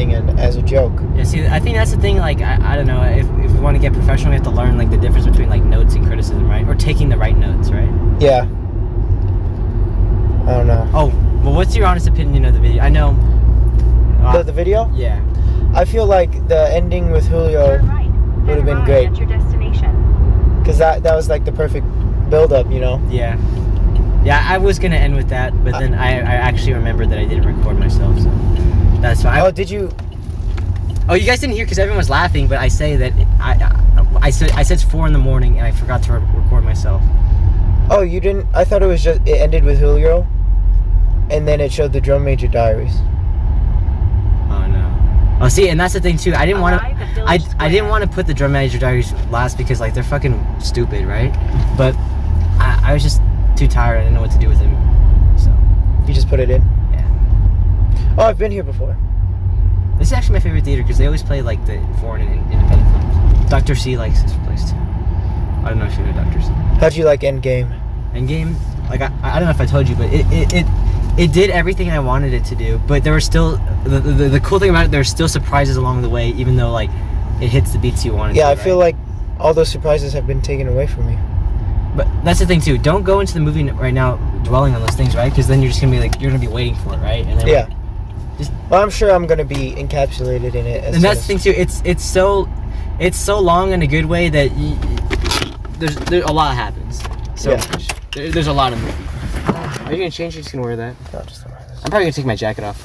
everything and as a joke. Yeah, see, I think that's the thing. Like, I don't know. If we want to get professional, we have to learn like the difference between like notes and criticism, right? Or taking the right notes, right? Yeah. I don't know. Oh, well, what's your honest opinion of the video? I know. The video? Yeah. I feel like the ending with Julio would have been great. Because that was like the perfect build-up, you know? Yeah. Yeah, I was going to end with that, but then I actually remembered that I didn't record myself, so that's fine. Oh, did you? Oh, you guys didn't hear because everyone was laughing, but I say that I said it's 4 in the morning and I forgot to record myself. Oh, you didn't? I thought it ended with Julio, and then it showed the drum major diaries. Oh no. Oh, see, and that's the thing too. I didn't want to. I didn't want to put the drum major diaries last because like they're fucking stupid, right? But I was just too tired. I didn't know what to do with them, so you just put it in. Yeah. Oh, I've been here before. This is actually my favorite theater because they always play like the foreign and independent films. Dr. C likes this place too. I don't know if you know Dr. C. How'd you like Endgame? Endgame, like I don't know if I told you, but it did everything I wanted it to do. But there were still the cool thing about it. There's still surprises along the way, even though like it hits the beats you wanted. Yeah, I feel like all those surprises have been taken away from me. But that's the thing too. Don't go into the movie right now dwelling on those things, right? Because then you're just gonna be like you're gonna be waiting for it, right? And then yeah. Well, I'm sure I'm gonna be encapsulated in it. And that's the thing too. It's so long in a good way that there's a lot happens. So much. There's a lot of movie. Are you gonna change? Or just gonna wear that? No, just gonna wear this. I'm probably gonna take my jacket off.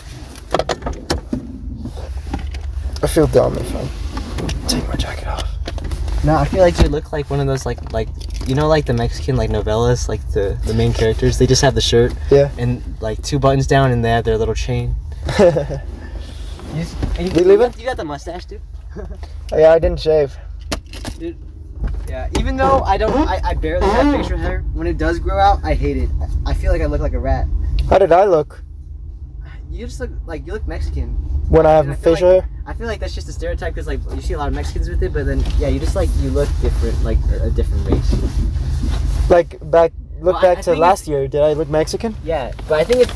I feel dumb if I take my jacket off. No, I feel like you look like one of those like you know like the Mexican like novellas, like the main characters. They just have the shirt. Yeah. And like 2 buttons down, and they have their little chain. You got the mustache, dude. Oh, yeah, I didn't shave. Dude. Yeah, even though I barely have facial hair, when it does grow out, I hate it. I feel like I look like a rat. How did I look? You just look like you look Mexican. When I have facial hair? I feel like that's just a stereotype because like you see a lot of Mexicans with it, but then yeah, you just like you look different, like a different race. Like back to last year. Did I look Mexican? Yeah, but I think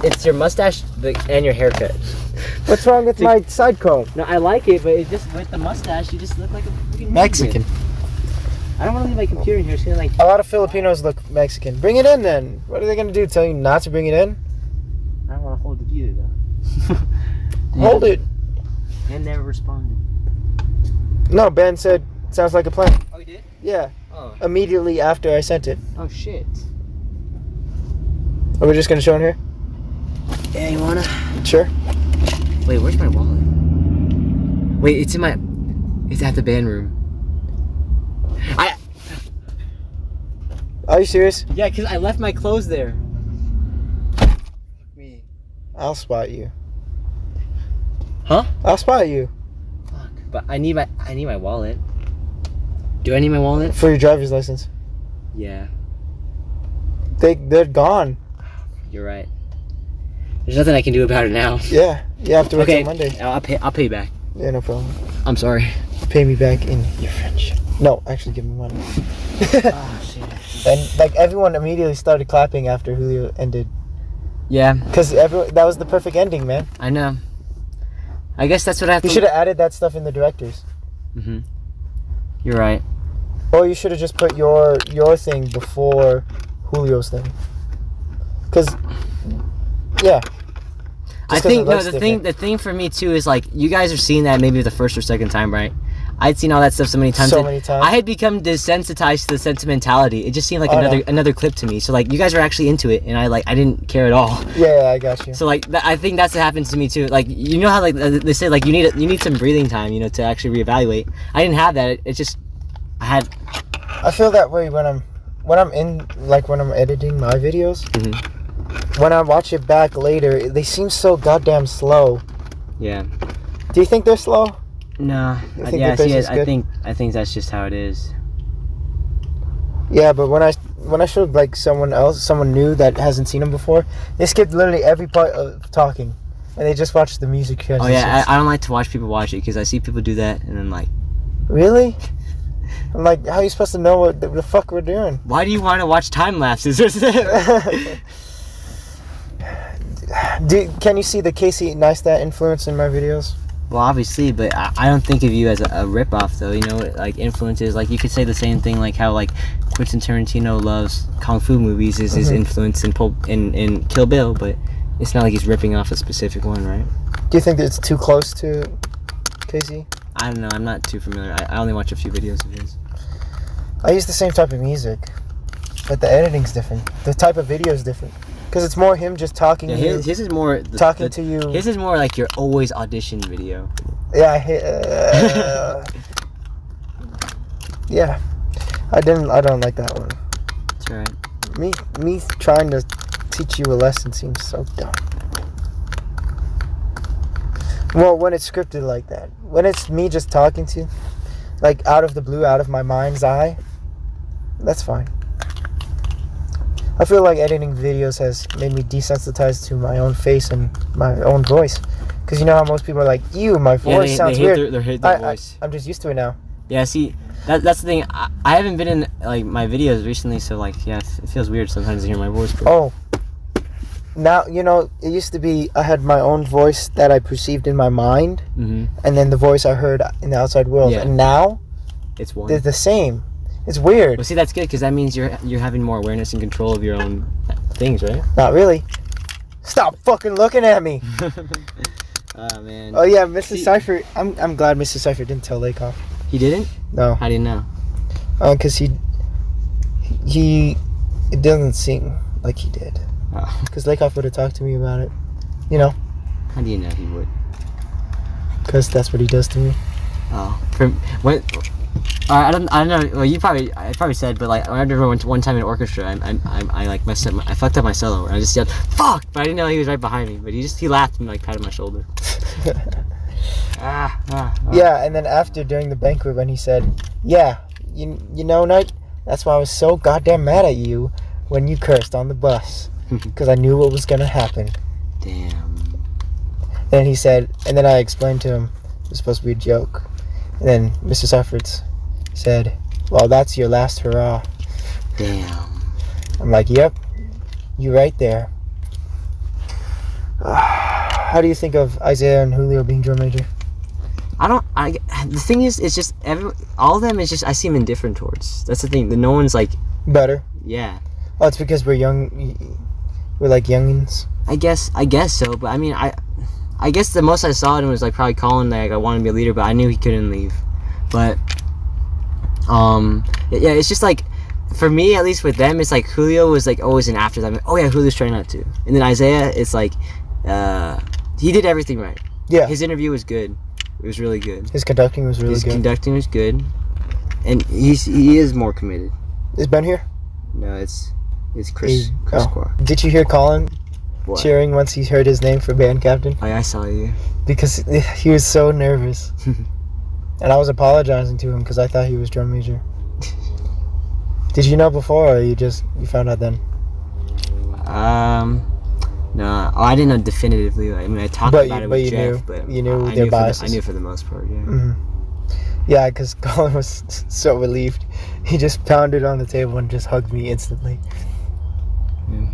it's your mustache and your haircut. What's wrong with my side comb? No, I like it, but it just with the mustache, you just look like a freaking Mexican. I don't want to leave my computer in here. It's gonna like. A lot of Filipinos look Mexican. Bring it in then. What are they gonna do? Tell you not to bring it in? I don't want to hold it either though. Hold it. Ben never responded. No, Ben said sounds like a plan. Oh, he did? Yeah. Oh. Immediately after I sent it. Oh shit. Are we just gonna show in here? Yeah, you wanna? Sure. Wait, where's my wallet? Wait, it's at the band room. Are you serious? Yeah, because I left my clothes there. Me. I'll spot you. Huh? I'll spot you. Fuck. But I need my wallet. Do I need my wallet? For your driver's license. Yeah. They're gone. You're right. There's nothing I can do about it now. Yeah. You have to wait till Monday. I'll pay you back. Yeah, no problem. I'm sorry. Pay me back in your French. No, actually give me money. Oh shit. And like everyone immediately started clapping after Julio ended. Yeah. Because that was the perfect ending, man. I know. I guess that's what I have to. You should have added that stuff in the directors. Mhm. You're right. Or you should have just put your thing before Julio's thing. Because, yeah. I think the thing for me too is like you guys are seeing that maybe the first or second time, right? I'd seen all that stuff so many times. I had become desensitized to the sentimentality. It just seemed like another clip to me. So like you guys were actually into it, and I didn't care at all. Yeah, I got you. So like I think that's what happens to me too. Like you know how like they say like you need some breathing time, you know, to actually reevaluate. I didn't have that. It's just I feel that way when I'm editing my videos. Mm-hmm. When I watch it back later, they seem so goddamn slow. Yeah. Do you think they're slow? No. Yeah. See, I think that's just how it is. Yeah, but when I showed like someone new that hasn't seen them before, they skipped literally every part of talking, and they just watched the music transitions. Oh yeah, I don't like to watch people watch it because I see people do that, and I'm like, really? I'm like, how are you supposed to know what the fuck we're doing? Why do you want to watch time lapses? Can you see the Casey Neistat influence in my videos? Well, obviously, but I don't think of you as a ripoff, though. You know, like influences. Like you could say the same thing, like how like Quentin Tarantino loves kung fu movies is his influence in Kill Bill, but it's not like he's ripping off a specific one, right? Do you think that it's too close to Casey? I don't know. I'm not too familiar. I only watch a few videos of his. I use the same type of music, but the editing's different. The type of video is different. Because it's more him just talking to you. His is more... talking to you. His is more like your always audition video. Yeah, yeah. I don't like that one. That's right. Me trying to teach you a lesson seems so dumb. Well, when it's scripted like that. When it's me just talking to you, like out of the blue, out of my mind's eye, that's fine. I feel like editing videos has made me desensitized to my own face and my own voice. Because you know how most people are like, ew, my voice sounds weird. They hate their voice. I'm just used to it now. Yeah, see, that's the thing. I haven't been in like my videos recently, so like, yeah, it feels weird sometimes to hear my voice. But... Oh. Now, you know, it used to be I had my own voice that I perceived in my mind, and then the voice I heard in the outside world. Yeah. And now, it's one. They're the same. It's weird. Well, see, that's good because that means you're having more awareness and control of your own things, right? Not really. Stop fucking looking at me. Oh man. Oh yeah, Mrs. Cypher. I'm glad Mrs. Cypher didn't tell Lakoff. He didn't? No. How do you know? Because he it doesn't seem like he did. Oh. Because Lakoff would have talked to me about it. You know. How do you know he would? Because that's what he does to me. Oh. I don't know. Well, I probably said, but like I remember one time in orchestra, I like messed up. I fucked up my solo, and I just yelled "fuck!" But I didn't know he was right behind me. But he laughed and like patted my shoulder. Yeah, and then during the banquet when he said, "Yeah, you know, Knight, that's why I was so goddamn mad at you when you cursed on the bus, because I knew what was gonna happen." Damn. Then he said, and then I explained to him it was supposed to be a joke, and then Mr. Efforts said, "Well, that's your last hurrah." Damn. I'm like, "Yep, you right there." How do you think of Isaiah and Julio being drum major? The thing is, it's just all of them is just I see them indifferent towards. That's the thing. No one's like better. Yeah. Oh, it's because we're young. We're like youngins. I guess so. But I mean, I guess the most I saw him was like probably Colin. Like I wanted to be a leader, but I knew he couldn't leave. But yeah, it's just like for me at least with them, it's like Julio was like always an afterthought. Like, oh yeah, Julio's trying not to. And then Isaiah, it's like he did everything right. Yeah. His interview was good. It was really good. His conducting was really good. His conducting was good, and he is more committed. Is Ben here? No, it's Chris. Chris Qua. Did you hear Colin what? cheering once he heard his name for band captain? Oh, I saw you. Because he was so nervous. And I was apologizing to him because I thought he was drum major. Did you know before, or you found out then? No, I didn't know definitively. I mean, I talked about it with Jeff, but you knew their biases. I knew for the most part, yeah. Mm-hmm. Yeah, because Colin was so relieved. He just pounded on the table and just hugged me instantly. Yeah.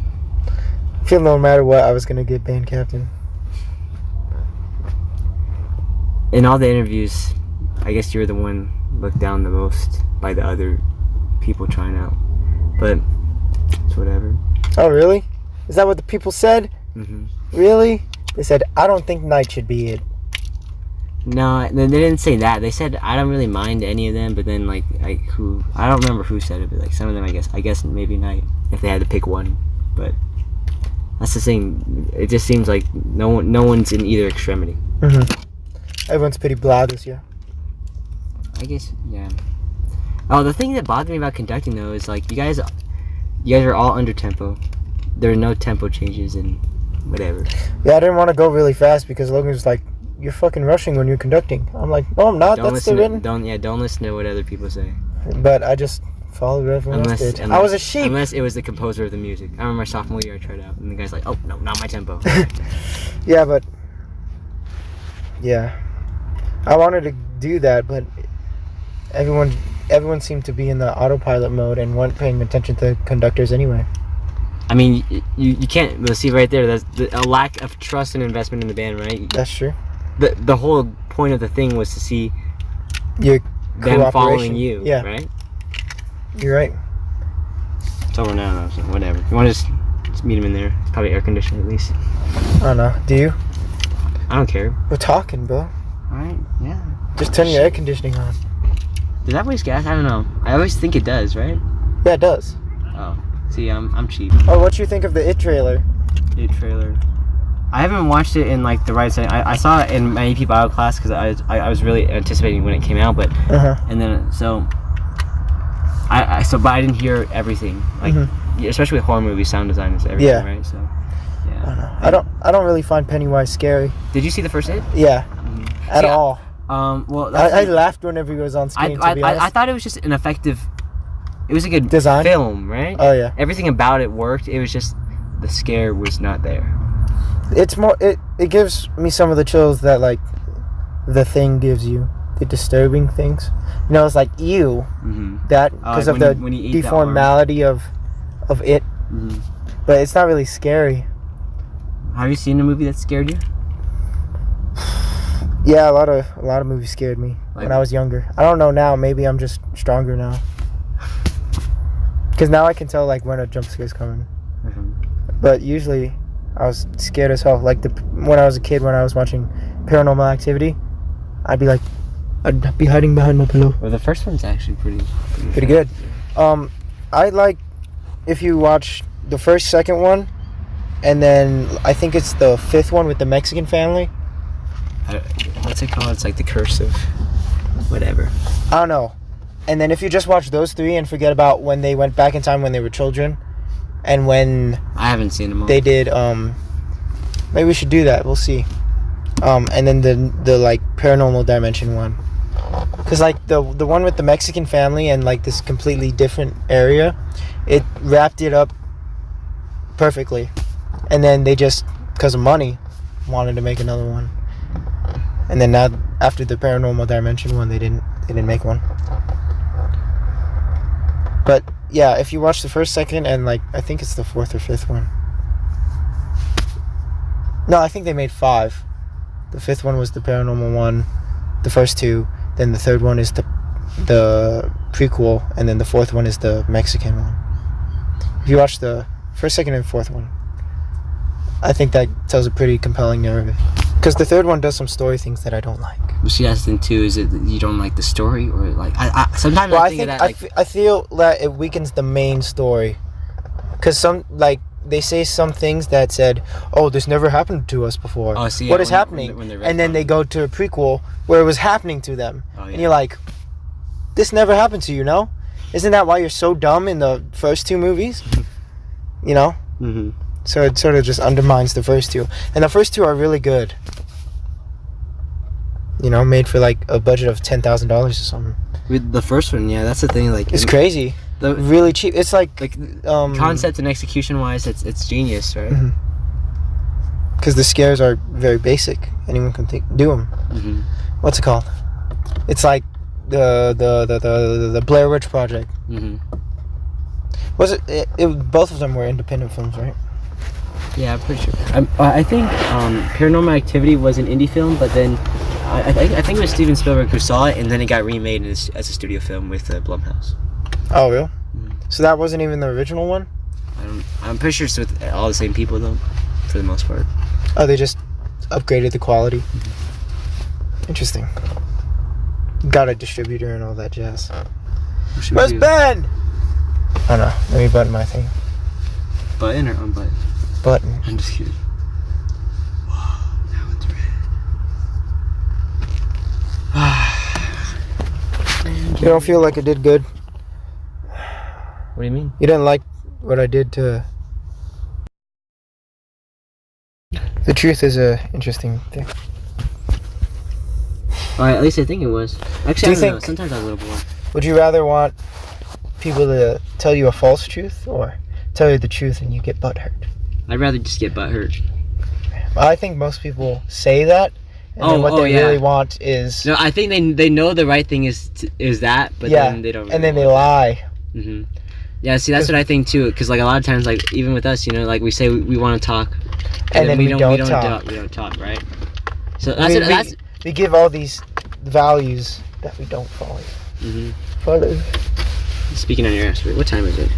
I feel no matter what, I was going to get band captain. In all the interviews, I guess you were the one looked down the most by the other people trying out. But it's whatever. Oh, really? Is that what the people said? Mm-hmm. Really? They said, I don't think Knight should be it. No, they didn't say that. They said, I don't really mind any of them, but then, like who... I don't remember who said it, but, like, some of them, I guess maybe Knight, if they had to pick one. But that's the thing. It just seems like no one's in either extremity. Mm-hmm. Everyone's pretty blah this year. I guess, yeah. Oh, the thing that bothered me about conducting, though, is, like, you guys are all under tempo. There are no tempo changes and whatever. Yeah, I didn't want to go really fast because Logan was like, "You're fucking rushing when you're conducting." I'm like, "No, I'm not. That's the written." Don't listen to what other people say. But I just followed what everyone else did. I was a sheep. Unless it was the composer of the music. I remember my sophomore year I tried out, and the guy's like, "Oh no, not my tempo." Yeah, but yeah, I wanted to do that, but everyone seemed to be in the autopilot mode and weren't paying attention to conductors anyway. I mean, you can't see right there. That's a lack of trust and investment in the band, right? That's true. The whole point of the thing was to see them following you, right? You're right. It's over now, so whatever. You want to just meet him in there? It's probably air conditioned at least. I don't know. Do you? I don't care. We're talking, bro. All right. Yeah. Just turn your air conditioning on. Does that waste gas? I don't know. I always think it does, right? Yeah, it does. Oh, see, I'm cheap. Oh, what you think of the It trailer? It trailer. I haven't watched it in like the right setting. I saw it in my AP bio class because I was really anticipating when it came out, but and then but I didn't hear everything. Like especially with horror movies, sound design is everything, right? So yeah. I don't really find Pennywise scary. Did you see the first It? Yeah. At all. Well, I laughed whenever he was on screen. To be honest, I thought it was just an effective. It was a good design film, right? Oh yeah. Everything about it worked. It was just the scare was not there. It's more. It gives me some of the chills that like The Thing gives you. The disturbing things. You know, it's like ew. That because of the deformality of it. But it's not really scary. Have you seen a movie that scared you? Yeah, a lot of movies scared me when I was younger. I don't know now. Maybe I'm just stronger now. Because now I can tell like when a jump scare's coming. But usually I was scared as hell. Like when I was a kid, when I was watching Paranormal Activity, I'd be hiding behind my pillow. Well, the first one's actually pretty good. I like if you watch the first, second one, and then I think it's the fifth one with the Mexican family. What's it called? It's like the curse of whatever. I don't know. And then if you just watch those three and forget about when they went back in time when they were children, and when I haven't seen them all. They did. Maybe we should do that. We'll see. And then the like Paranormal Dimension one, because like the one with the Mexican family and like this completely different area, it wrapped it up perfectly, and then they just because of money wanted to make another one, and then now after the Paranormal Dimension one they didn't make one. But yeah, if you watch the first, second, and like I think it's the fourth or fifth one. No, I think they made 5. The fifth one was the paranormal one, the first 2, then the third one is the prequel, and then the fourth one is the Mexican one. If you watch the first, second, and fourth one, I think that tells a pretty compelling narrative. Because the third one does some story things that I don't like. Well, see, that's the thing too. Is it that you don't like the story, or like sometimes I think of that, like, I feel that it weakens the main story. Because some like they say some things that said, "Oh, this never happened to us before. Oh, see, what is happening?" And then they go to a prequel where it was happening to them, and you're like, "This never happened to you, no? Isn't that why you're so dumb in the first 2 movies?" You know. So it sort of just undermines the first 2. And the first 2 are really good. You know, made for like a budget of $10,000 or something. With the first one, yeah, that's the thing. Like, it's crazy. Really cheap. It's like concept and execution wise, it's genius, right? Because the scares are very basic. Anyone can do them. What's it called? It's like the Blair Witch Project. Was it? Both of them were independent films, right? Yeah, I'm pretty sure. I think Paranormal Activity was an indie film, but then I think it was Steven Spielberg who saw it, and then it got remade as a studio film with Blumhouse. Oh, really? So that wasn't even the original one? I'm pretty sure it's with all the same people, though, for the most part. Oh, they just upgraded the quality? Interesting. Got a distributor and all that jazz. Where's Ben? I don't know. Let me button my thing. Button or unbutton? Button. I'm just kidding. Whoa, that one's red. You don't feel like I did good? What do you mean? You didn't like what I did to... The truth is a interesting thing. Alright, at least I think it was. Actually, I don't know. Sometimes I'm a little bored. Would you rather want people to tell you a false truth or tell you the truth and you get butthurt? I'd rather just get butthurt. I think most people say that, and then what they really want is... No, I think they know the right thing is that, but then they don't really and then they lie. Yeah, see, that's what I think too. Because like a lot of times, like even with us, you know, like we say we want to talk, and then we don't talk, right? So we give all these values that we don't follow. Follow. Speaking on your ass, what time is it?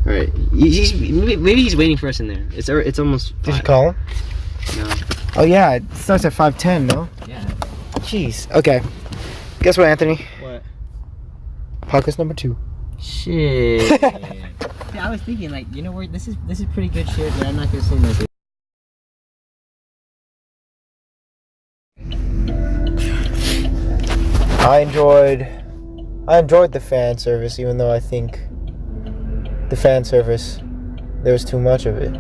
All right, maybe he's waiting for us in there. It's almost 5. Did you call him? No. Oh yeah, it starts at 5:10, no? Yeah. Jeez. Okay. Guess what, Anthony? What? Podcast number 2. Shit. Yeah, I was thinking like, you know what? This is pretty good shit, but I'm not gonna say nothing. I enjoyed the fan service, even though I think the fan service there was too much of it.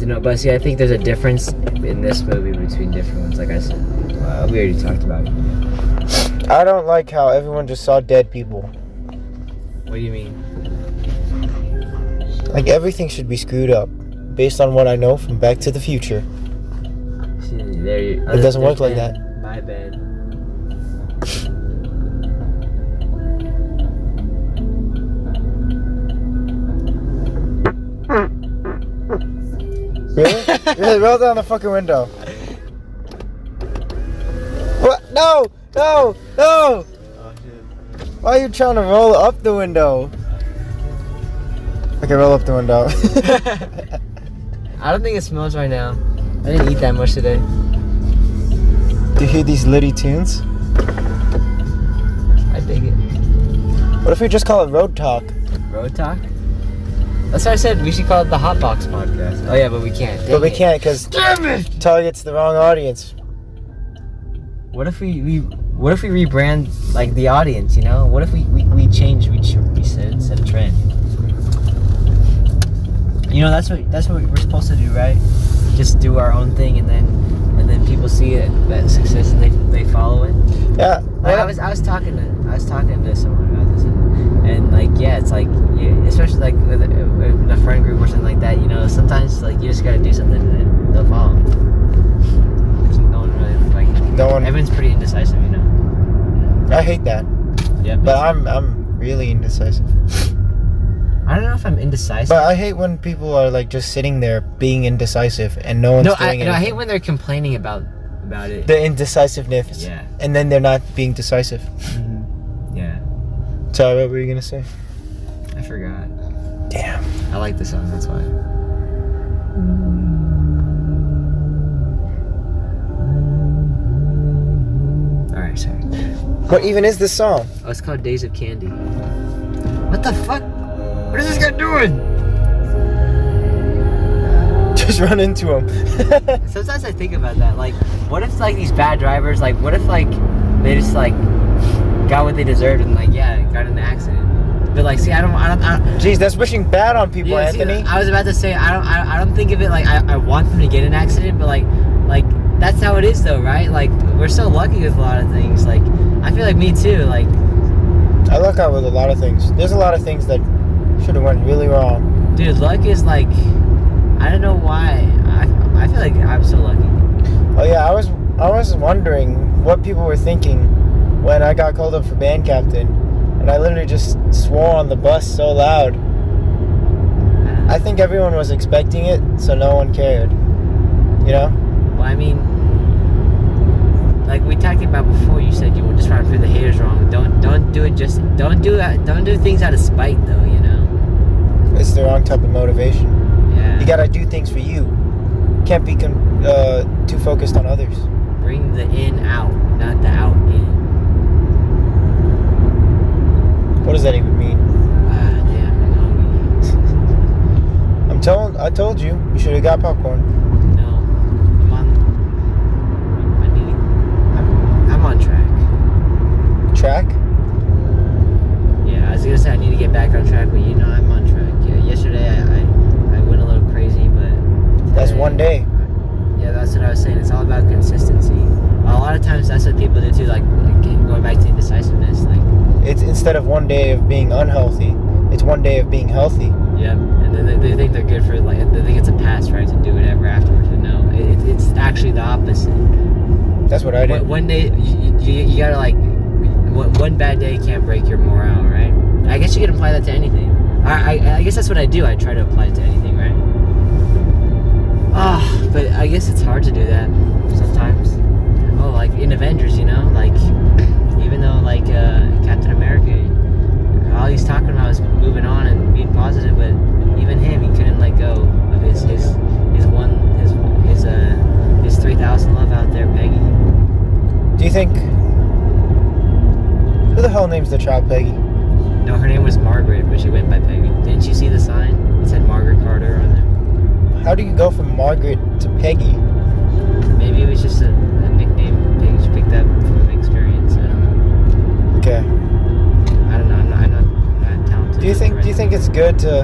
No, but see, I think there's a difference in this movie between different ones. Like I said, we already talked about it. I don't like how everyone just saw dead people. What do you mean? Like everything should be screwed up, based on what I know from Back to the Future. It doesn't work like that. My bad. Really? Really? Roll down the fucking window. What? No! No! No! Oh, shit. Why are you trying to roll up the window? Okay, roll up the window. I don't think it smells right now. I didn't eat that much today. Do you hear these litty tunes? I dig it. What if we just call it Road Talk? Road Talk? That's what I said. We should call it the Hot Box Podcast. Oh yeah, but we can't. But we can't because targets the wrong audience. What if we rebrand like the audience? You know, what if we change? We set a trend. You know, that's what we're supposed to do, right? Just do our own thing, and then people see it that success, and they follow it. Yeah. Like, I was talking to someone about this, and like yeah, it's like especially like with a friend group or something like that. You know, sometimes like you just gotta do something, and they'll follow. No one really like. No one. Everyone's pretty indecisive, you know. I hate that. Yeah. But I'm really indecisive. I don't know if I'm indecisive. But I hate when people are like just sitting there being indecisive and no one's doing anything. No, I hate when they're complaining about it. The indecisiveness. Yeah. And then they're not being decisive. Mm-hmm. Yeah. Sorry, what were you gonna say? I forgot. Damn. I like the song, that's why. Alright, sorry. What even is this song? Oh, it's called Days of Candy. What the fuck? What is this guy doing? Just run into him. Sometimes I think about that. Like, what if like these bad drivers, like what if like they just like got what they deserved and like yeah, got in an accident. But like, see, I don't. Jeez, that's wishing bad on people, yeah, Anthony. See, I was about to say I don't think of it like I want them to get in an accident, but like that's how it is though, right? Like we're so lucky with a lot of things. Like I feel like me too. Like I luck out with a lot of things. There's a lot of things that should have went really wrong. Dude, luck is like, I don't know why. I feel like I'm so lucky. Oh yeah, I was wondering what people were thinking when I got called up for band captain, and I literally just swore on the bus so loud. I think everyone was expecting it, so no one cared. You know? Well, I mean, like we talked about before, you said you were just trying to prove the haters wrong. Don't do it. Just don't do things out of spite, though. You know. It's the wrong type of motivation. Yeah. You gotta do things for you. Can't be too focused on others. Bring the in out, not the out in. What does that even mean? Damn, I'm hungry. I told you should have got popcorn. No, I'm on track. Track? Yeah, I was gonna say I need to get back on track, but you know I'm on track. Yeah, yesterday I went a little crazy, but today, that's one day. Yeah, that's what I was saying. It's all about consistency. A lot of times that's what people do too, like going back to indecisiveness. Like it's instead of one day of being unhealthy, it's one day of being healthy. Yeah, and then they think they're good for like they think it's a pass, right, to do whatever afterwards. But no, it's actually the opposite. That's what I did. One day you gotta like one bad day can't break your morale, right? I guess you can apply that to anything. I guess that's what I do. I try to apply it to anything, right? But I guess it's hard to do that sometimes. Oh, like in Avengers, you know, like even though like Captain America, all he's talking about is moving on and being positive, but even him, he couldn't let go of his 3000 love out there, Peggy. Do you think? Who the hell names the child Peggy? No, her name was Margaret, but she went by Peggy. Didn't you see the sign? It said Margaret Carter on there. How do you go from Margaret to Peggy? Maybe it was just a nickname Peggy picked up from experience. I don't know. Okay. I don't know. I'm not talented. Do you think it's good to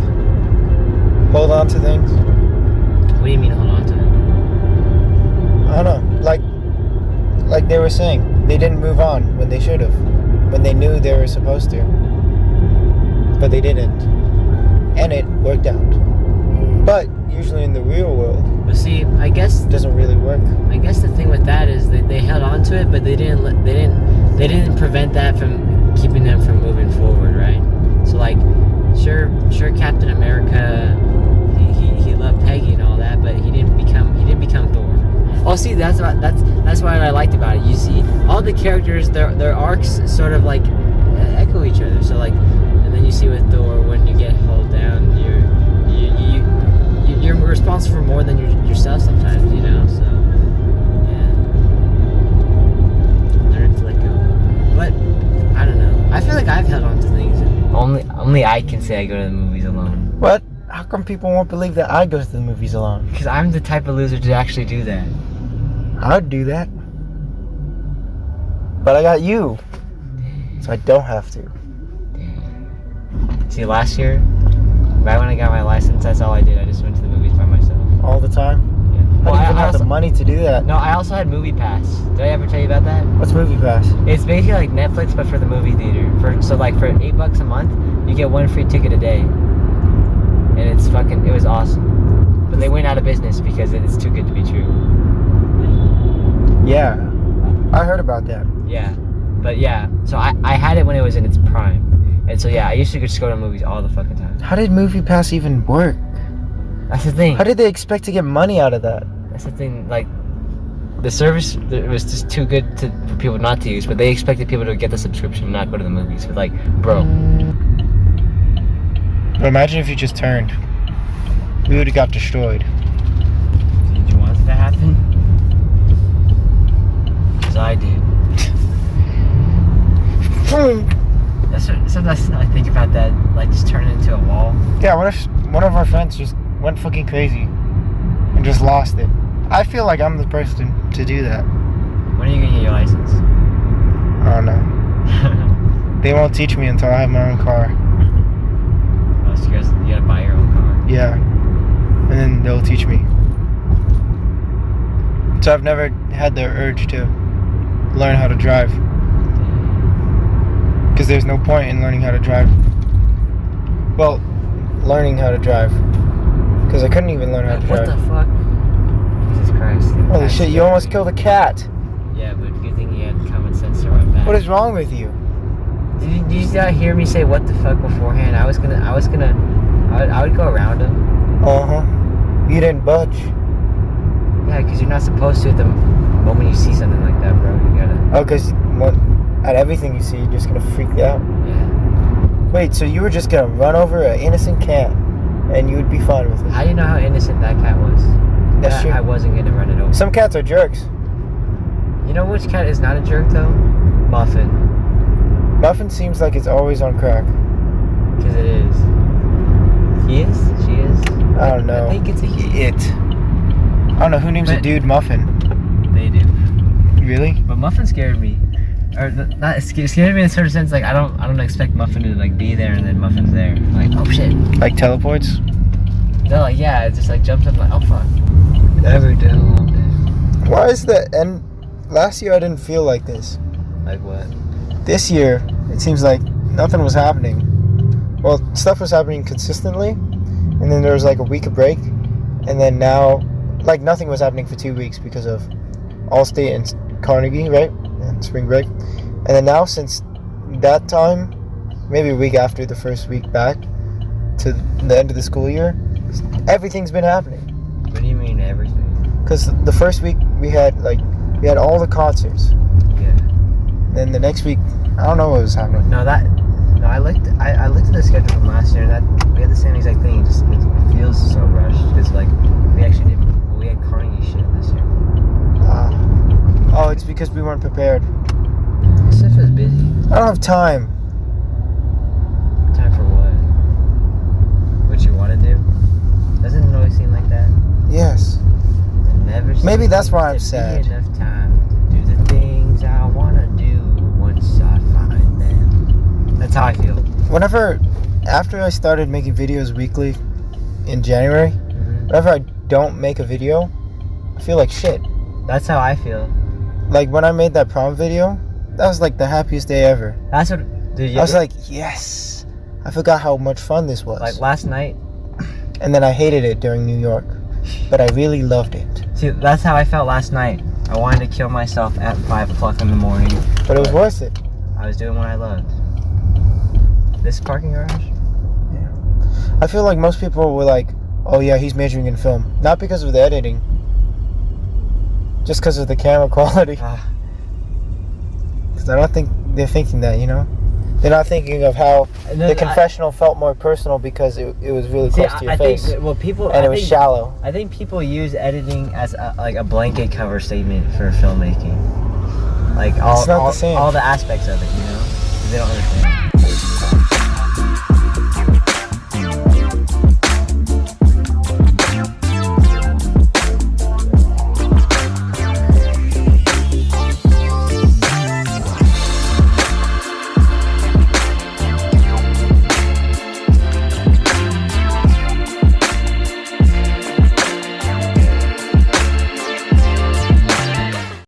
hold on to things? What do you mean hold on to it? I don't know. Like they were saying, they didn't move on when they should have, when they knew they were supposed to, but they didn't, and it worked out. But usually in the real world, but see, I guess it doesn't really work. I guess the thing with that is that they held on to it, but they didn't prevent that from keeping them from moving forward, right? So like, sure, Captain America, he loved Peggy and all that, but he didn't become Thor. Oh, see, that's what I liked about it. You see, all the characters, their arcs sort of like echo each other. So like, and then you see with Thor, when you get held down, you're responsible for more than yourself sometimes, you know. So yeah, learn to let go. But I don't know. I feel like I've held on to things, and only I can say I go to the movies alone. What? How come people won't believe that I go to the movies alone? Because I'm the type of loser to actually do that. I'd do that, but I got you, so I don't have to. See, last year, right when I got my license, that's all I did. I just went to the movies by myself. All the time? Yeah. Well, I didn't even have the money to do that. No, I also had Movie Pass. Did I ever tell you about that? What's Movie Pass? It's basically like Netflix, but for the movie theater. So like for $8 a month, you get one free ticket a day. And it was awesome. But they went out of business because it's too good to be true. Yeah, I heard about that. Yeah, but yeah, so I had it when it was in its prime. And so yeah, I used to just go to movies all the fucking time. How did Movie Pass even work? That's the thing. How did they expect to get money out of that? That's the thing, like, the service was just too good for people not to use, but they expected people to get the subscription and not go to the movies. But like, bro. But imagine if you just turned. We would have got destroyed. Did you want it to happen? Because I did. Sometimes I think about that, like just turning into a wall. Yeah, what if one of our friends just went fucking crazy and just lost it? I feel like I'm the person to do that. When are you gonna get your license? I don't know. They won't teach me until I have my own car. Oh, so you gotta buy your own car? Yeah. And then they'll teach me. So I've never had the urge to learn how to drive. Because there's no point in learning how to drive. Well, learning how to drive. Because I couldn't even learn how to drive. What the fuck? Jesus Christ. Holy shit, you almost killed a cat. Yeah, but good thing you had common sense to run back. What is wrong with you? Did you not hear me say what the fuck beforehand? I would go around him. Uh-huh. You didn't budge. Yeah, because you're not supposed to at the moment you see something like that, bro. You gotta... Oh, because at everything you see, you're just gonna freak out. Yeah. Wait, so you were just gonna run over an innocent cat, and you would be fine with it? How do you know how innocent that cat was? That's true. I wasn't gonna run it over. Some cats are jerks. You know which cat is not a jerk, though? Muffin. Muffin seems like it's always on crack. Because it is. He is? She is? I don't know. I think it's a he. It. I don't know who names a dude Muffin. They do. Really? But Muffin scared me. Or not scared me in a certain sense. Like I don't expect Muffin to like be there and then Muffin's there. Like oh shit. Like teleports? No, like yeah, it just like jumps up like oh fuck. Every day a little bit. Why is that? And last year I didn't feel like this. Like what? This year it seems like nothing was happening. Well, stuff was happening consistently, and then there was like a week of break, and then now like nothing was happening for 2 weeks because of Allstate and Carnegie, right? And spring break. And then now since that time, maybe a week after the first week back, to the end of the school year, everything's been happening. What do you mean everything? Because the first week we had all the concerts. Yeah. Then the next week, I don't know what was happening. No, I looked at the schedule from last year, and that we had the same exact thing. It feels so rushed because like we had Carnegie shit this year. Oh, it's because we weren't prepared. Stuff is busy. I don't have time. Time for what? What you want to do? Doesn't it always seem like that? Yes. Maybe that's why I'm sad. Enough time to do the things I want to do once I find them. That's how I feel. After I started making videos weekly in January, whenever I don't make a video, I feel like shit. That's how I feel. Like when I made that prom video, that was like the happiest day ever. That's what, dude. I was like, yes. I forgot how much fun this was. Like last night. And then I hated it during New York, but I really loved it. See, that's how I felt last night. I wanted to kill myself at 5 o'clock in the morning. But it was worth it. I was doing what I loved. This parking garage? Yeah. I feel like most people were like, oh yeah, he's majoring in film. Not because of the editing. Just because of the camera quality. Because I don't think they're thinking that, you know? They're not thinking of how the confessional felt more personal because it was really close to your face. It was shallow. I think people use editing as a blanket cover statement for filmmaking. Like all the aspects of it, you know? They don't understand.